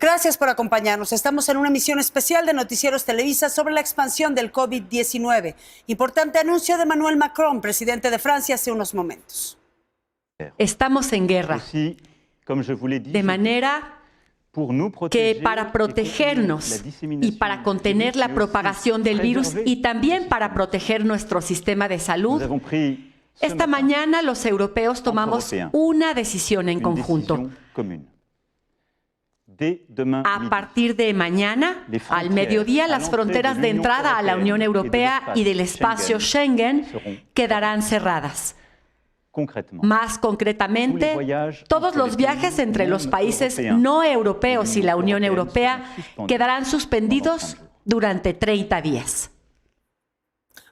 Gracias por acompañarnos. Estamos en una emisión especial de Noticieros Televisa sobre la expansión del COVID-19. Importante anuncio de Emmanuel Macron, presidente de Francia, hace unos momentos. Estamos en guerra, de manera que para protegernos y para contener la propagación del virus y también para proteger nuestro sistema de salud, esta mañana los europeos tomamos una decisión en conjunto. A partir de mañana, al mediodía, las fronteras de entrada a la Unión Europea y del espacio Schengen quedarán cerradas. Más concretamente, todos los viajes entre los países no europeos y la Unión Europea quedarán suspendidos durante 30 días.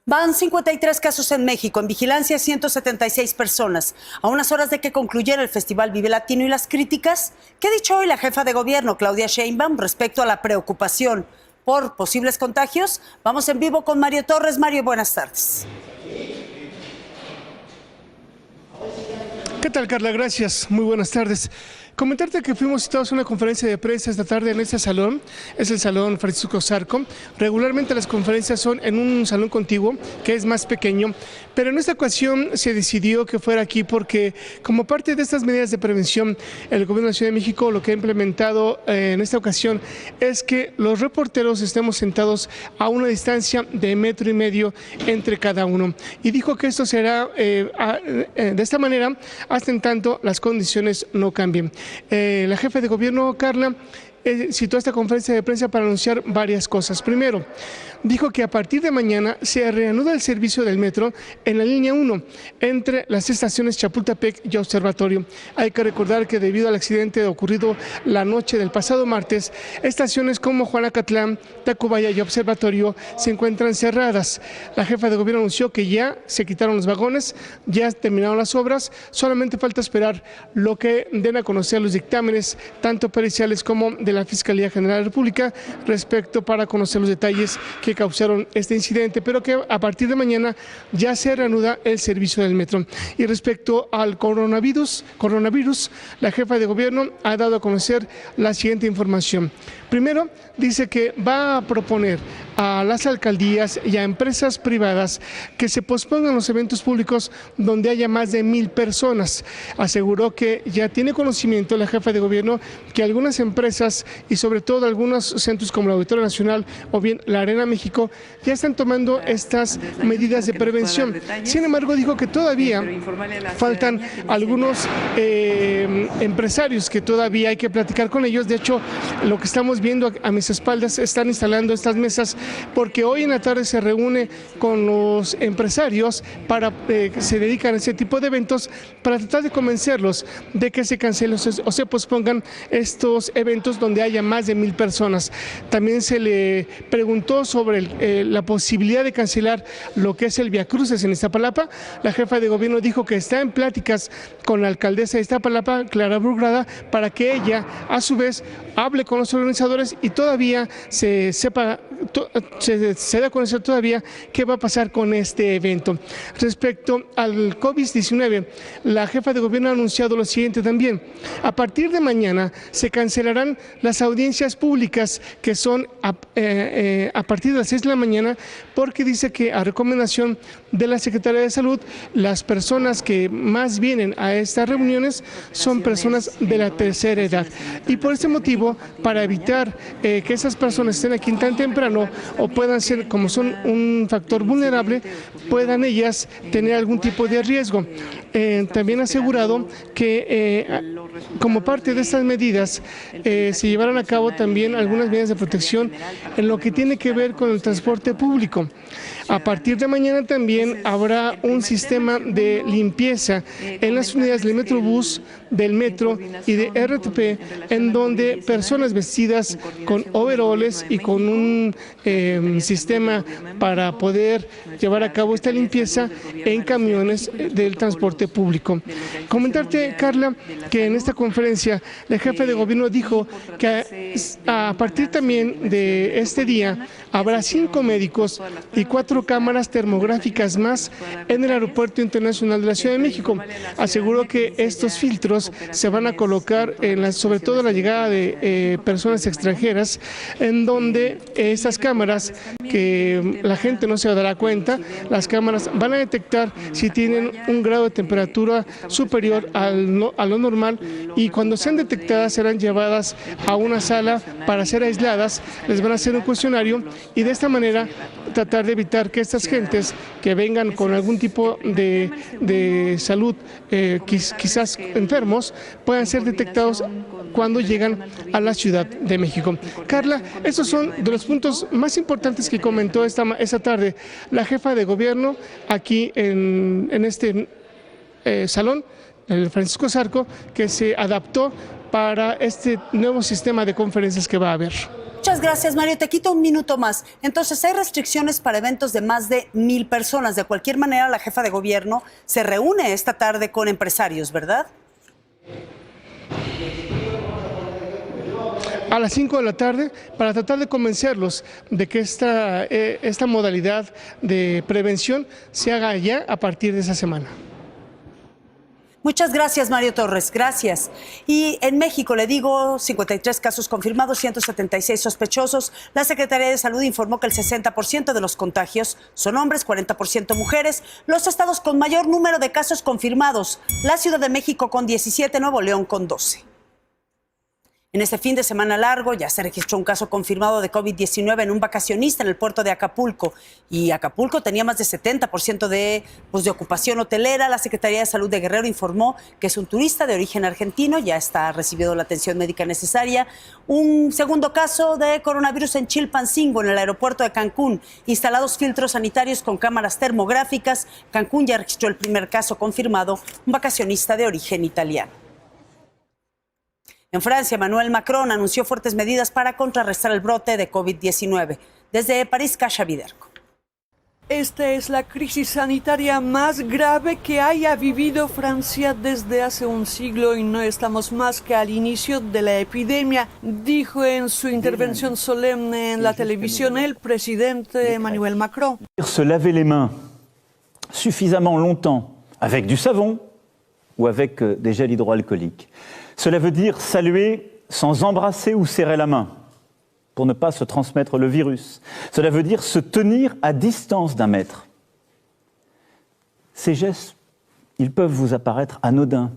Van 53 casos en México, en vigilancia 176 personas. A unas horas de que concluyera el Festival Vive Latino y las críticas, ¿qué ha dicho hoy la jefa de gobierno, Claudia Sheinbaum, respecto a la preocupación por posibles contagios? Vamos en vivo con Mario Torres. Mario, buenas tardes. ¿Qué tal, Carla? Gracias. Muy buenas tardes. Comentarte que fuimos citados a una conferencia de prensa esta tarde en este salón, es el Salón Francisco Zarco. Regularmente las conferencias son en un salón contiguo, que es más pequeño, pero en esta ocasión se decidió que fuera aquí porque como parte de estas medidas de prevención, el Gobierno de la Ciudad de México lo que ha implementado en esta ocasión es que los reporteros estemos sentados a una distancia de 1,5 metros entre cada uno. Y dijo que esto será de esta manera hasta en tanto las condiciones no cambien. La jefa de gobierno, Carla, citó esta conferencia de prensa para anunciar varias cosas. Primero, dijo que a partir de mañana se reanuda el servicio del metro en la línea 1 entre las estaciones Chapultepec y Observatorio. Hay que recordar que debido al accidente ocurrido la noche del pasado martes, estaciones como Juanacatlán, Tacubaya y Observatorio se encuentran cerradas. La jefa de gobierno anunció que ya se quitaron los vagones, ya terminaron las obras, solamente falta esperar lo que den a conocer los dictámenes, tanto periciales como de la Fiscalía General de la República, respecto para conocer los detalles que causaron este incidente, pero que a partir de mañana ya se reanuda el servicio del metro. Y respecto al coronavirus, la jefa de gobierno ha dado a conocer la siguiente información. Primero, dice que va a proponer a las alcaldías y a empresas privadas que se pospongan los eventos públicos donde haya más de 1,000 personas. Aseguró que ya tiene conocimiento la jefa de gobierno que algunas empresas y sobre todo algunos centros como el Auditorio Nacional o bien la Arena México ya están tomando estas medidas de prevención. Sin embargo, dijo que todavía faltan algunos empresarios que todavía hay que platicar con ellos. De hecho, lo que estamos viendo a mis espaldas, están instalando estas mesas porque hoy en la tarde se reúne con los empresarios para que se dedican a ese tipo de eventos para tratar de convencerlos de que se cancelen o se pospongan estos eventos donde haya más de 1,000 personas. También se le preguntó sobre la posibilidad de cancelar lo que es el Viacruces en Iztapalapa. La jefa de gobierno dijo que está en pláticas con la alcaldesa de Iztapalapa, Clara Burgrada, para que ella a su vez hable con los organizadores y todavía se da a conocer todavía qué va a pasar con este evento. Respecto al COVID-19, la jefa de gobierno ha anunciado lo siguiente también. A partir de mañana se cancelarán las audiencias públicas que son a partir de las 6 de la mañana, porque dice que a recomendación de la Secretaría de Salud, las personas que más vienen a estas reuniones son personas de la tercera edad. Y por este motivo, para evitar que esas personas estén aquí tan temprano o puedan ser, como son un factor vulnerable, puedan ellas tener algún tipo de riesgo. También ha asegurado que como parte de estas medidas se llevarán a cabo también algunas medidas de protección en lo que tiene que ver con el transporte público. A partir de mañana también habrá un sistema de limpieza en las unidades del Metrobús, del metro y de RTP, en donde personas vestidas con overoles y con un sistema para poder llevar a cabo esta limpieza en camiones del transporte público. Comentarte, Carla, que en esta conferencia el jefe de gobierno dijo que a partir también de este día habrá 5 médicos y 4 cámaras termográficas más en el Aeropuerto Internacional de la Ciudad de México. Aseguró que estos filtros se van a colocar sobre todo en la llegada de personas extranjeras, en donde estas cámaras, que la gente no se dará cuenta, las cámaras van a detectar si tienen un grado de temperatura superior a lo normal, y cuando sean detectadas serán llevadas a una sala para ser aisladas, les van a hacer un cuestionario y de esta manera tratar de evitar que estas gentes que vengan con algún tipo de salud, quizás enfermos, puedan ser detectados cuando llegan a la Ciudad de México. Carla, estos son de los puntos más importantes que comentó esta tarde la jefa de gobierno aquí en este salón, el Francisco Zarco, que se adaptó para este nuevo sistema de conferencias que va a haber. Muchas gracias, Mario. Te quito un minuto más. Entonces, hay restricciones para eventos de más de 1,000 personas. De cualquier manera, la jefa de gobierno se reúne esta tarde con empresarios, ¿verdad? A las 5 de la tarde, para tratar de convencerlos de que esta modalidad de prevención se haga ya a partir de esa semana. Muchas gracias, Mario Torres. Gracias. Y en México, le digo, 53 casos confirmados, 176 sospechosos. La Secretaría de Salud informó que el 60% de los contagios son hombres, 40% mujeres. Los estados con mayor número de casos confirmados: la Ciudad de México con 17, Nuevo León con 12. En este fin de semana largo ya se registró un caso confirmado de COVID-19 en un vacacionista en el puerto de Acapulco. Y Acapulco tenía más de 70% de ocupación hotelera. La Secretaría de Salud de Guerrero informó que es un turista de origen argentino, ya está recibiendo la atención médica necesaria. Un segundo caso de coronavirus en Chilpancingo, en el aeropuerto de Cancún. Instalados filtros sanitarios con cámaras termográficas. Cancún ya registró el primer caso confirmado, un vacacionista de origen italiano. En Francia, Emmanuel Macron anunció fuertes medidas para contrarrestar el brote de COVID-19. Desde París, Kasia Viderco. Esta es la crisis sanitaria más grave que haya vivido Francia desde hace un siglo y no estamos más que al inicio de la epidemia, dijo en su intervención solemne en la televisión el presidente Emmanuel Macron. Se laver les mains suffisamment longtemps avec du savon ou avec des gels hydroalcooliques. Cela veut dire saluer sans embrasser ou serrer la main pour ne pas se transmettre le virus. Cela veut dire se tenir à distance d'1 mètre. Ces gestes, ils peuvent vous apparaître anodins.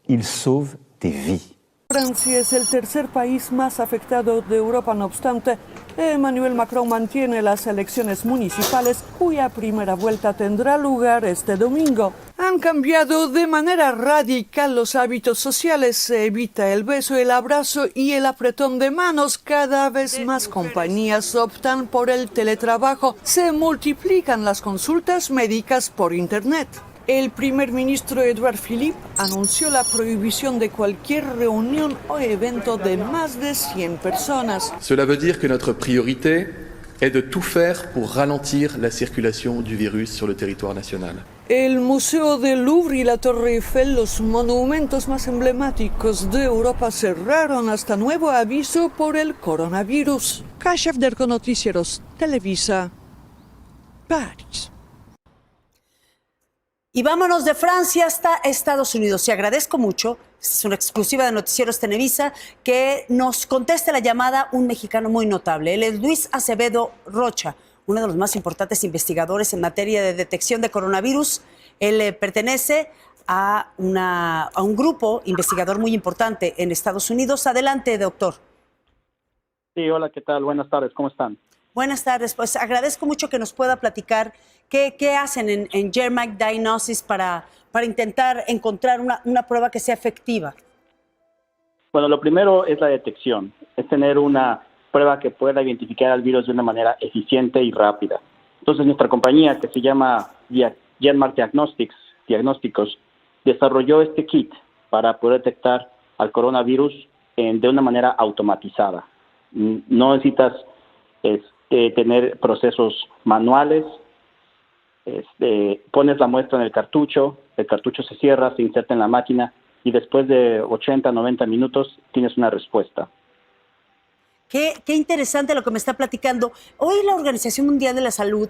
Ils sauvent des vies. Francia es el tercer país más afectado de Europa, no obstante, Emmanuel Macron mantiene las elecciones municipales, cuya primera vuelta tendrá lugar este domingo. Han cambiado de manera radical los hábitos sociales, se evita el beso, el abrazo y el apretón de manos. Cada vez más compañías optan por el teletrabajo, se multiplican las consultas médicas por Internet. El primer ministro Édouard Philippe anunció la prohibición de cualquier reunión o evento de más de 100 personas. Cela veut dire que notre priorité est de tout faire pour ralentir la circulation du virus sur le territoire national. El Museo del Louvre y la Torre Eiffel, los monumentos más emblemáticos de Europa, cerraron hasta nuevo aviso por el coronavirus. Kasia Viderco, Noticieros Televisa, París. Y vámonos de Francia hasta Estados Unidos. Y agradezco mucho, esta es una exclusiva de Noticieros Televisa, que nos conteste la llamada un mexicano muy notable. Él es Luis Acevedo Rocha, uno de los más importantes investigadores en materia de detección de coronavirus. Él pertenece a un grupo investigador muy importante en Estados Unidos. Adelante, doctor. Sí, hola, ¿qué tal? Buenas tardes, ¿cómo están? Buenas tardes, pues agradezco mucho que nos pueda platicar qué hacen en GeoMag Diagnostics para intentar encontrar una prueba que sea efectiva. Bueno, lo primero es la detección, es tener una prueba que pueda identificar al virus de una manera eficiente y rápida. Entonces nuestra compañía, que se llama GenMark Diagnósticos, desarrolló este kit para poder detectar al coronavirus de una manera automatizada. No necesitas tener procesos manuales. Pones la muestra en el cartucho se cierra, se inserta en la máquina y después de 80, 90 minutos tienes una respuesta. Qué interesante lo que me está platicando. Hoy la Organización Mundial de la Salud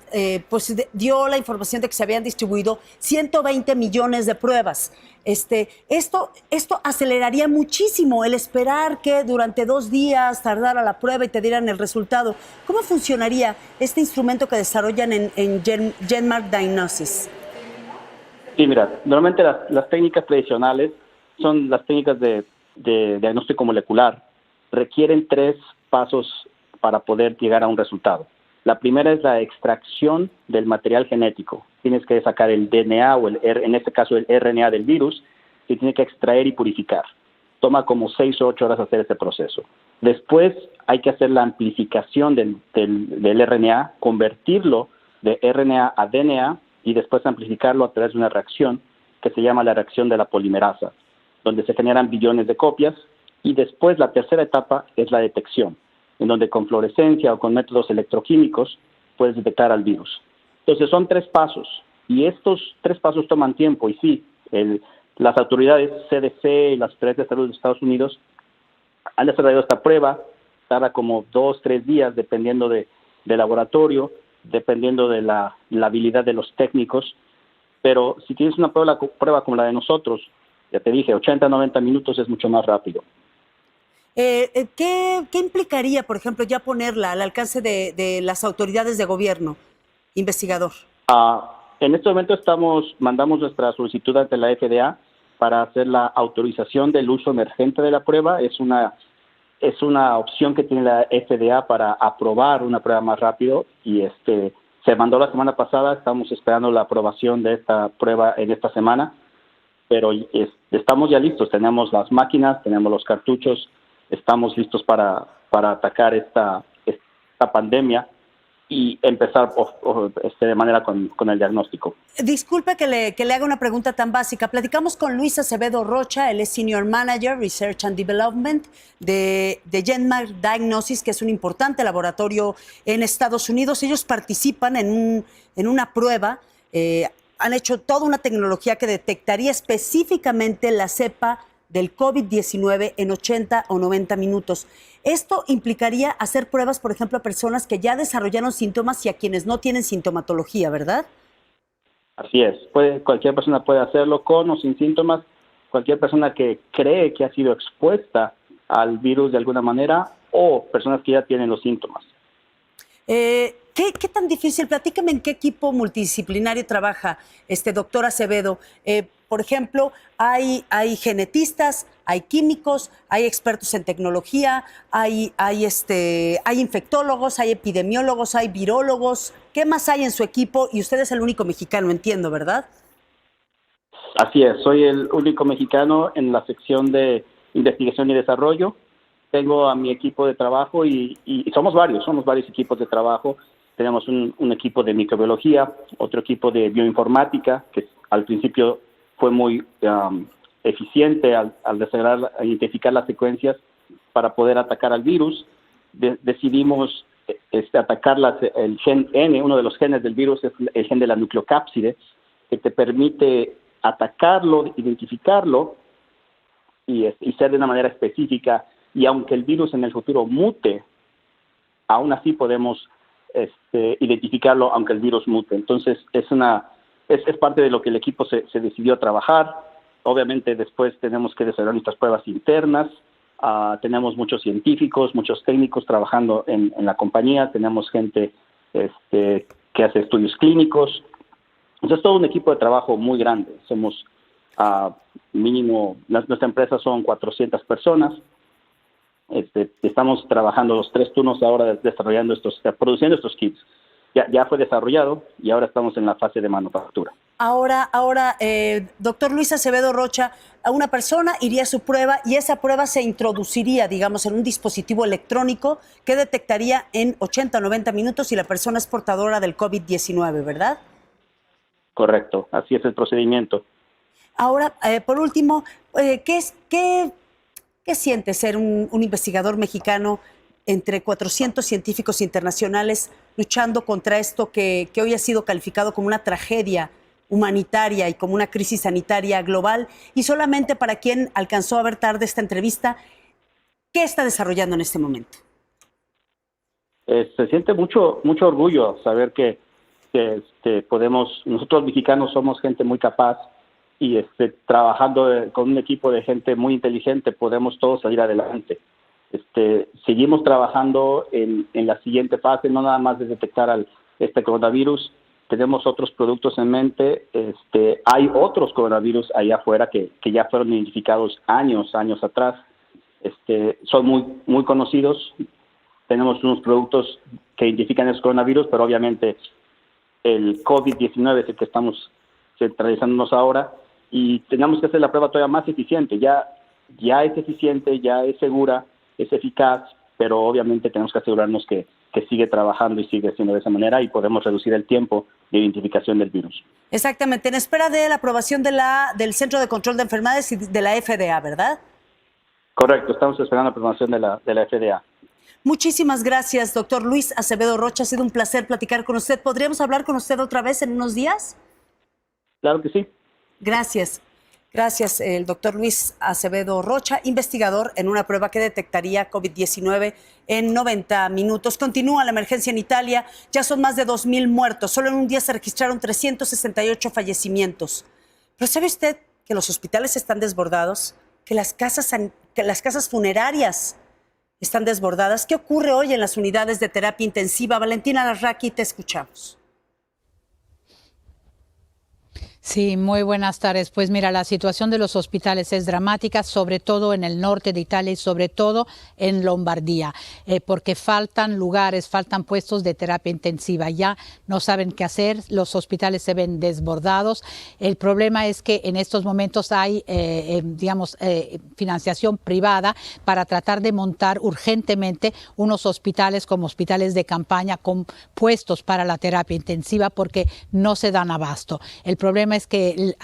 dio la información de que se habían distribuido 120 millones de pruebas. Esto aceleraría muchísimo el esperar que durante 2 días tardara la prueba y te dieran el resultado. ¿Cómo funcionaría este instrumento que desarrollan en GenMark Diagnostics? Sí, mira, normalmente las técnicas tradicionales son las técnicas de diagnóstico molecular. Requieren 3 pasos para poder llegar a un resultado. La primera es la extracción del material genético. Tienes que sacar el DNA o en este caso el RNA del virus y tiene que extraer y purificar. Toma como 6 o 8 horas hacer este proceso. Después hay que hacer la amplificación del RNA, convertirlo de RNA a DNA y después amplificarlo a través de una reacción que se llama la reacción de la polimerasa, donde se generan billones de copias. Y después la tercera etapa es la detección, en donde con fluorescencia o con métodos electroquímicos puedes detectar al virus. Entonces son 3 pasos y estos 3 pasos toman tiempo y sí, las autoridades CDC y las autoridades de salud de Estados Unidos han desarrollado esta prueba, tarda como 2-3 días dependiendo del laboratorio, dependiendo de la habilidad de los técnicos, pero si tienes una prueba como la de nosotros, ya te dije, 80-90 minutos es mucho más rápido. ¿Qué implicaría, por ejemplo, ya ponerla al alcance de las autoridades de gobierno, investigador? En este momento mandamos nuestra solicitud ante la FDA para hacer la autorización del uso emergente de la prueba. Es una opción que tiene la FDA para aprobar una prueba más rápido y se mandó la semana pasada. Estamos esperando la aprobación de esta prueba en esta semana, pero estamos ya listos. Tenemos las máquinas, tenemos los cartuchos. Estamos listos para atacar esta pandemia y empezar de manera con el diagnóstico. Disculpe que le haga una pregunta tan básica. Platicamos con Luis Acevedo Rocha, él es Senior Manager, Research and Development de GenMark Diagnostics, que es un importante laboratorio en Estados Unidos. Ellos participan en una prueba, han hecho toda una tecnología que detectaría específicamente la cepa del COVID-19 en 80 o 90 minutos. Esto implicaría hacer pruebas, por ejemplo, a personas que ya desarrollaron síntomas y a quienes no tienen sintomatología, ¿verdad? Así es. Cualquier persona puede hacerlo con o sin síntomas. Cualquier persona que cree que ha sido expuesta al virus de alguna manera o personas que ya tienen los síntomas. ¿Qué tan difícil? Platícame en qué equipo multidisciplinario trabaja doctor Acevedo. Por ejemplo, hay genetistas, hay químicos, hay expertos en tecnología, hay infectólogos, hay epidemiólogos, hay virólogos. ¿Qué más hay en su equipo? Y usted es el único mexicano, entiendo, ¿verdad? Así es, soy el único mexicano en la sección de investigación y desarrollo. Tengo a mi equipo de trabajo y somos varios equipos de trabajo. Tenemos un equipo de microbiología, otro equipo de bioinformática, que al principio fue muy eficiente al identificar las secuencias para poder atacar al virus. Decidimos atacar el gen N, uno de los genes del virus es el gen de la nucleocápside, que te permite atacarlo, identificarlo y ser de una manera específica. Y aunque el virus en el futuro mute, aún así podemos identificarlo aunque el virus mute. Entonces es parte de lo que el equipo se decidió a trabajar. Obviamente después tenemos que desarrollar nuestras pruebas internas. Tenemos muchos científicos, muchos técnicos trabajando en la compañía. Tenemos gente que hace estudios clínicos. Entonces es todo un equipo de trabajo muy grande. Somos mínimo, nuestra empresa son 400 personas. Estamos trabajando los 3 turnos ahora produciendo estos kits. Ya fue desarrollado y ahora estamos en la fase de manufactura. Ahora, doctor Luis Acevedo Rocha, a una persona iría a su prueba y esa prueba se introduciría, digamos, en un dispositivo electrónico que detectaría en 80 o 90 minutos si la persona es portadora del COVID-19, ¿verdad? Correcto, así es el procedimiento. Ahora, por último, ¿qué siente ser un investigador mexicano entre 400 científicos internacionales luchando contra esto que hoy ha sido calificado como una tragedia humanitaria y como una crisis sanitaria global? Y solamente para quien alcanzó a ver tarde esta entrevista, ¿qué está desarrollando en este momento? Se siente mucho orgullo saber que podemos, nosotros mexicanos somos gente muy capaz y trabajando con un equipo de gente muy inteligente podemos todos salir adelante. Seguimos trabajando en la siguiente fase, no nada más de detectar este coronavirus. Tenemos otros productos en mente. Hay otros coronavirus allá afuera que ya fueron identificados años atrás. Son muy conocidos. Tenemos unos productos que identifican esos coronavirus, pero obviamente el COVID-19 es el que estamos centralizándonos ahora y tenemos que hacer la prueba todavía más eficiente. Ya es eficiente, ya es segura, es eficaz, pero obviamente tenemos que asegurarnos que sigue trabajando y sigue siendo de esa manera y podemos reducir el tiempo de identificación del virus. Exactamente, en espera de la aprobación del Centro de Control de Enfermedades y de la FDA, ¿verdad? Correcto, estamos esperando la aprobación de la FDA. Muchísimas gracias, doctor Luis Acevedo Rocha. Ha sido un placer platicar con usted. ¿Podríamos hablar con usted otra vez en unos días? Claro que sí. Gracias. Gracias, el doctor Luis Acevedo Rocha, investigador en una prueba que detectaría COVID-19 en 90 minutos. Continúa la emergencia en Italia. Ya son más de 2,000 muertos. Solo en un día se registraron 368 fallecimientos. Pero ¿sabe usted que los hospitales están desbordados? Que las casas funerarias están desbordadas. ¿Qué ocurre hoy en las unidades de terapia intensiva? Valentina Larraqui, te escuchamos. Sí, muy buenas tardes. Pues mira, la situación de los hospitales es dramática, sobre todo en el norte de Italia y sobre todo en Lombardía, porque faltan lugares, faltan puestos de terapia intensiva. Ya no saben qué hacer, los hospitales se ven desbordados. El problema es que en estos momentos hay, financiación privada para tratar de montar urgentemente unos hospitales como hospitales de campaña con puestos para la terapia intensiva porque no se dan abasto. El problema es que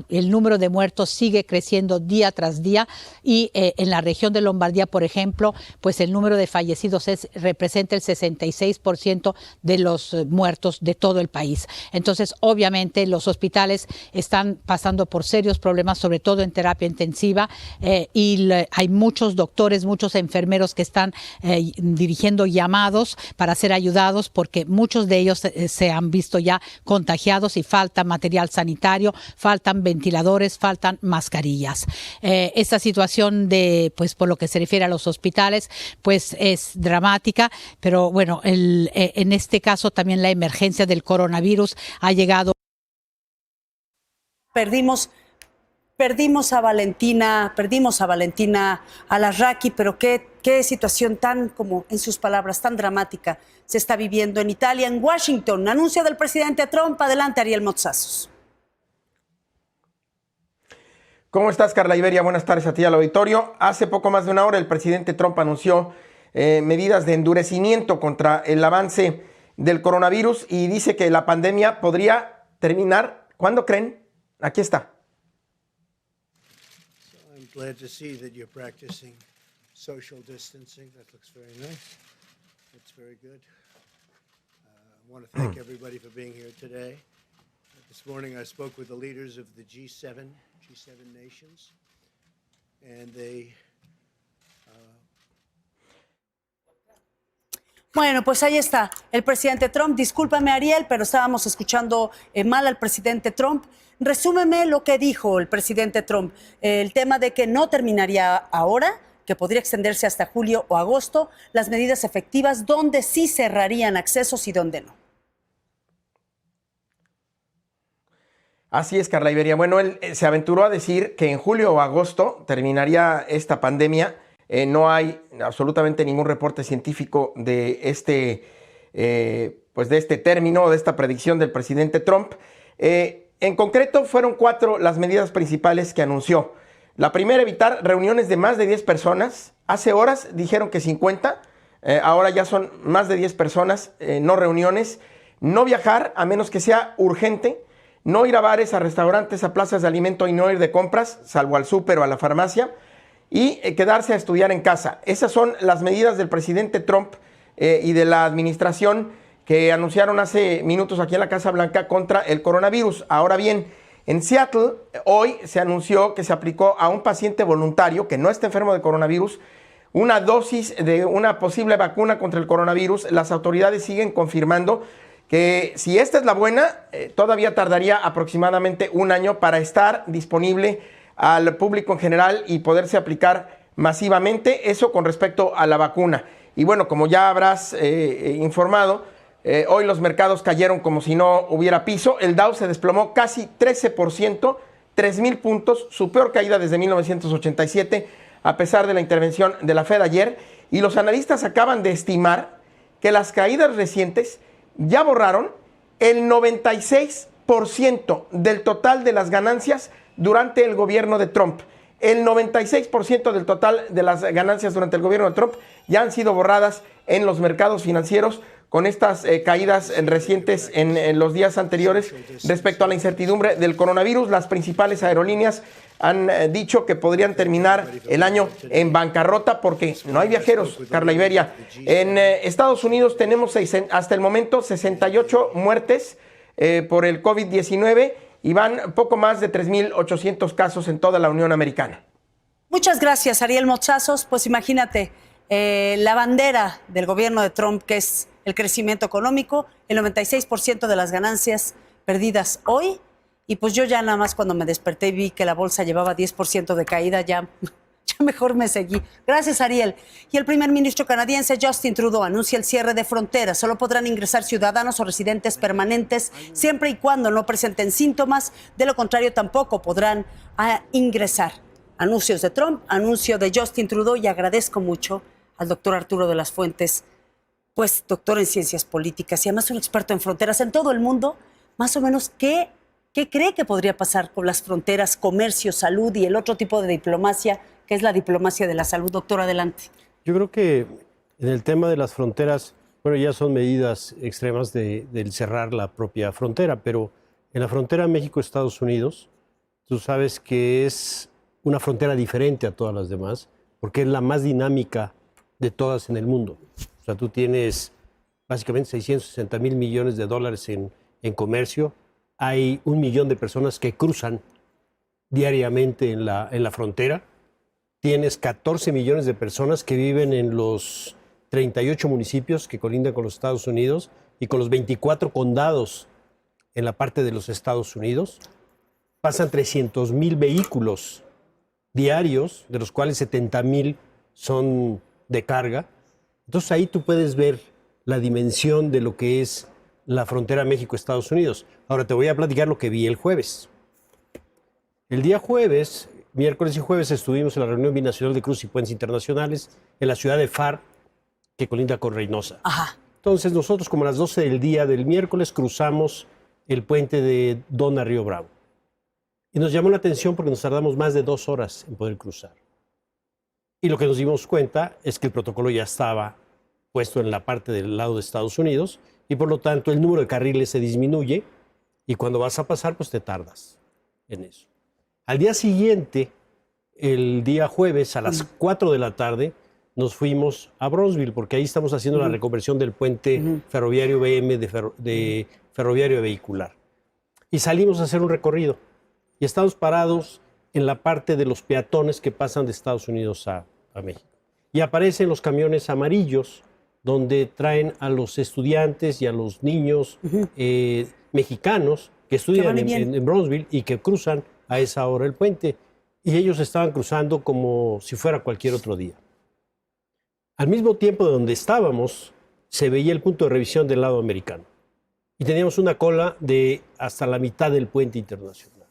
el número de muertos sigue creciendo día tras día y en la región de Lombardía, por ejemplo, pues el número de fallecidos representa el 66% de los muertos de todo el país. Entonces, obviamente, los hospitales están pasando por serios problemas, sobre todo en terapia intensiva, y hay muchos doctores, muchos enfermeros que están dirigiendo llamados para ser ayudados porque muchos de ellos se han visto ya contagiados y falta material sanitario, faltan ventiladores, faltan mascarillas. Esta situación pues por lo que se refiere a los hospitales, pues es dramática, pero bueno, en este caso también la emergencia del coronavirus ha llegado. Perdimos a Valentina Larraqui, pero qué situación tan, como en sus palabras, tan dramática se está viviendo en Italia, en Washington. Anuncio del presidente Trump. Adelante, Ariel Mozazos. ¿Cómo estás, Carla Iberia? Buenas tardes a ti al auditorio. Hace poco más de una hora el presidente Trump anunció medidas de endurecimiento contra el avance del coronavirus y dice que la pandemia podría terminar. ¿Cuándo creen? Aquí está. I'm glad to see that you're practicing social distancing. That looks very nice. That's very good. I want to thank everybody for being here today. This morning I spoke with the leaders of the G7 nations, and they Bueno, pues ahí está el presidente Trump. Discúlpame, Ariel, pero estábamos escuchando mal al presidente Trump. Resúmeme lo que dijo el presidente Trump. El tema de que no terminaría ahora, que podría extenderse hasta julio o agosto, las medidas efectivas, donde sí cerrarían accesos y donde no. Así es, Carla Iberia. Bueno, él se aventuró a decir que en julio o agosto terminaría esta pandemia. No hay absolutamente ningún reporte científico de este término, de esta predicción del presidente Trump. En concreto, fueron 4 las medidas principales que anunció. La primera, evitar reuniones de más de 10 personas. Hace horas dijeron que 50, ahora ya son más de 10 personas, no reuniones. No viajar a menos que sea urgente. No ir a bares, a restaurantes, a plazas de alimento y no ir de compras, salvo al súper o a la farmacia. Y quedarse a estudiar en casa. Esas son las medidas del presidente Trump y de la administración que anunciaron hace minutos aquí en la Casa Blanca contra el coronavirus. Ahora bien, en Seattle hoy se anunció que se aplicó a un paciente voluntario que no está enfermo de coronavirus una dosis de una posible vacuna contra el coronavirus. Las autoridades siguen confirmando que si esta es la buena, todavía tardaría aproximadamente un año para estar disponible al público en general y poderse aplicar masivamente. Eso con respecto a la vacuna. Y bueno, como ya habrás informado, hoy los mercados cayeron como si no hubiera piso. El Dow se desplomó casi 13%, 3,000 puntos, su peor caída desde 1987, a pesar de la intervención de la Fed ayer. Y los analistas acaban de estimar que las caídas recientes ya borraron el 96% del total de las ganancias durante el gobierno de Trump. El 96% del total de las ganancias durante el gobierno de Trump ya han sido borradas en los mercados financieros con estas caídas recientes en los días anteriores respecto a la incertidumbre del coronavirus. Las principales aerolíneas han dicho que podrían terminar el año en bancarrota porque no hay viajeros, Carla Iberia. En Estados Unidos tenemos hasta el momento 68 muertes por el COVID-19 y van poco más de 3,800 casos en toda la Unión Americana. Muchas gracias, Ariel Mochazos. Pues imagínate, la bandera del gobierno de Trump, que es el crecimiento económico, el 96% de las ganancias perdidas hoy. Y pues yo ya nada más cuando me desperté y vi que la bolsa llevaba 10% de caída, ya mejor me seguí. Gracias, Ariel. Y el primer ministro canadiense Justin Trudeau anuncia el cierre de fronteras. Solo podrán ingresar ciudadanos o residentes permanentes siempre y cuando no presenten síntomas. De lo contrario, tampoco podrán ingresar. Anuncios de Trump, anuncio de Justin Trudeau, y agradezco mucho al doctor Arturo de las Fuentes, pues doctor en ciencias políticas y además un experto en fronteras en todo el mundo. Más o menos, ¿qué cree que podría pasar con las fronteras, comercio, salud y el otro tipo de diplomacia, que es la diplomacia de la salud? Doctor, adelante. Yo creo que en el tema de las fronteras, bueno, ya son medidas extremas del cerrar la propia frontera, pero en la frontera México-Estados Unidos, tú sabes que es una frontera diferente a todas las demás, porque es la más dinámica de todas en el mundo. O sea, tú tienes básicamente 660,000 millones de dólares en comercio. Hay 1 millón de personas que cruzan diariamente en la frontera. Tienes 14 millones de personas que viven en los 38 municipios que colindan con los Estados Unidos y con los 24 condados en la parte de los Estados Unidos. Pasan 300,000 vehículos diarios, de los cuales 70,000 son de carga. Entonces ahí tú puedes ver la dimensión de lo que es la frontera México-Estados Unidos. Ahora te voy a platicar lo que vi el jueves. El día jueves, miércoles y jueves, estuvimos en la reunión binacional de Cruces y Puentes Internacionales en la ciudad de Far, que colinda con Reynosa. Ajá. Entonces nosotros, como a las 12 del día del miércoles, cruzamos el puente de Dona Río Bravo. Y nos llamó la atención porque nos tardamos más de 2 horas en poder cruzar. Y lo que nos dimos cuenta es que el protocolo ya estaba puesto en la parte del lado de Estados Unidos y por lo tanto el número de carriles se disminuye y cuando vas a pasar pues te tardas en eso. Al día siguiente, el día jueves a las 4 de la tarde, nos fuimos a Bronzeville porque ahí estamos haciendo la reconversión del puente ferroviario BM de ferroviario vehicular. Y salimos a hacer un recorrido y estamos parados en la parte de los peatones que pasan de Estados Unidos a México. Y aparecen los camiones amarillos donde traen a los estudiantes y a los niños mexicanos que estudian en Bronzeville y que cruzan a esa hora el puente. Y ellos estaban cruzando como si fuera cualquier otro día. Al mismo tiempo de donde estábamos, se veía el punto de revisión del lado americano. Y teníamos una cola de hasta la mitad del puente internacional.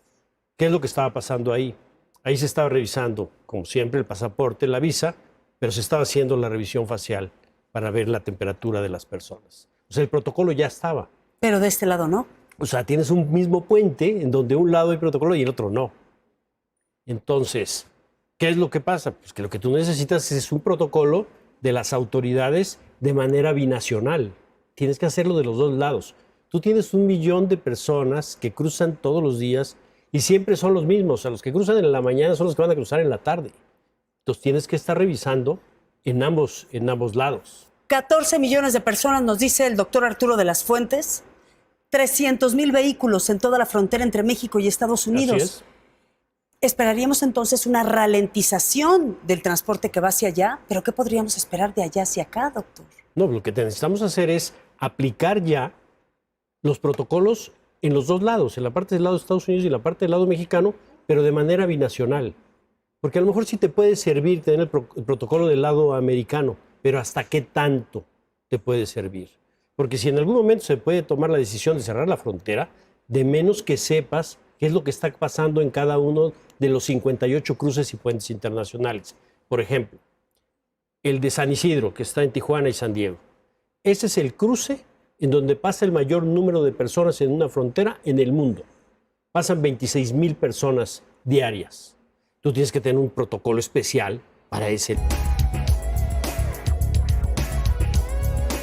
¿Qué es lo que estaba pasando ahí? Ahí se estaba revisando, como siempre, el pasaporte, la visa, pero se estaba haciendo la revisión facial para ver la temperatura de las personas. O sea, el protocolo ya estaba. Pero de este lado no. O sea, tienes un mismo puente en donde un lado hay protocolo y el otro no. Entonces, ¿qué es lo que pasa? Pues que lo que tú necesitas es un protocolo de las autoridades de manera binacional. Tienes que hacerlo de los dos lados. Tú tienes 1 millón de personas que cruzan todos los días y siempre son los mismos. O sea, los que cruzan en la mañana son los que van a cruzar en la tarde. Entonces tienes que estar revisando en ambos lados. 14 millones de personas, nos dice el doctor Arturo de las Fuentes. 300,000 vehículos en toda la frontera entre México y Estados Unidos. Así es. Esperaríamos entonces una ralentización del transporte que va hacia allá, pero ¿qué podríamos esperar de allá hacia acá, doctor? No, lo que necesitamos hacer es aplicar ya los protocolos en los dos lados, en la parte del lado de Estados Unidos y la parte del lado mexicano, pero de manera binacional. Porque a lo mejor sí te puede servir tener el protocolo del lado americano, pero ¿hasta qué tanto te puede servir? Porque si en algún momento se puede tomar la decisión de cerrar la frontera, de menos que sepas qué es lo que está pasando en cada uno de los 58 cruces y puentes internacionales. Por ejemplo, el de San Isidro, que está en Tijuana y San Diego. Ese es el cruce en donde pasa el mayor número de personas en una frontera en el mundo. Pasan 26,000 personas diarias. Tú tienes que tener un protocolo especial para ese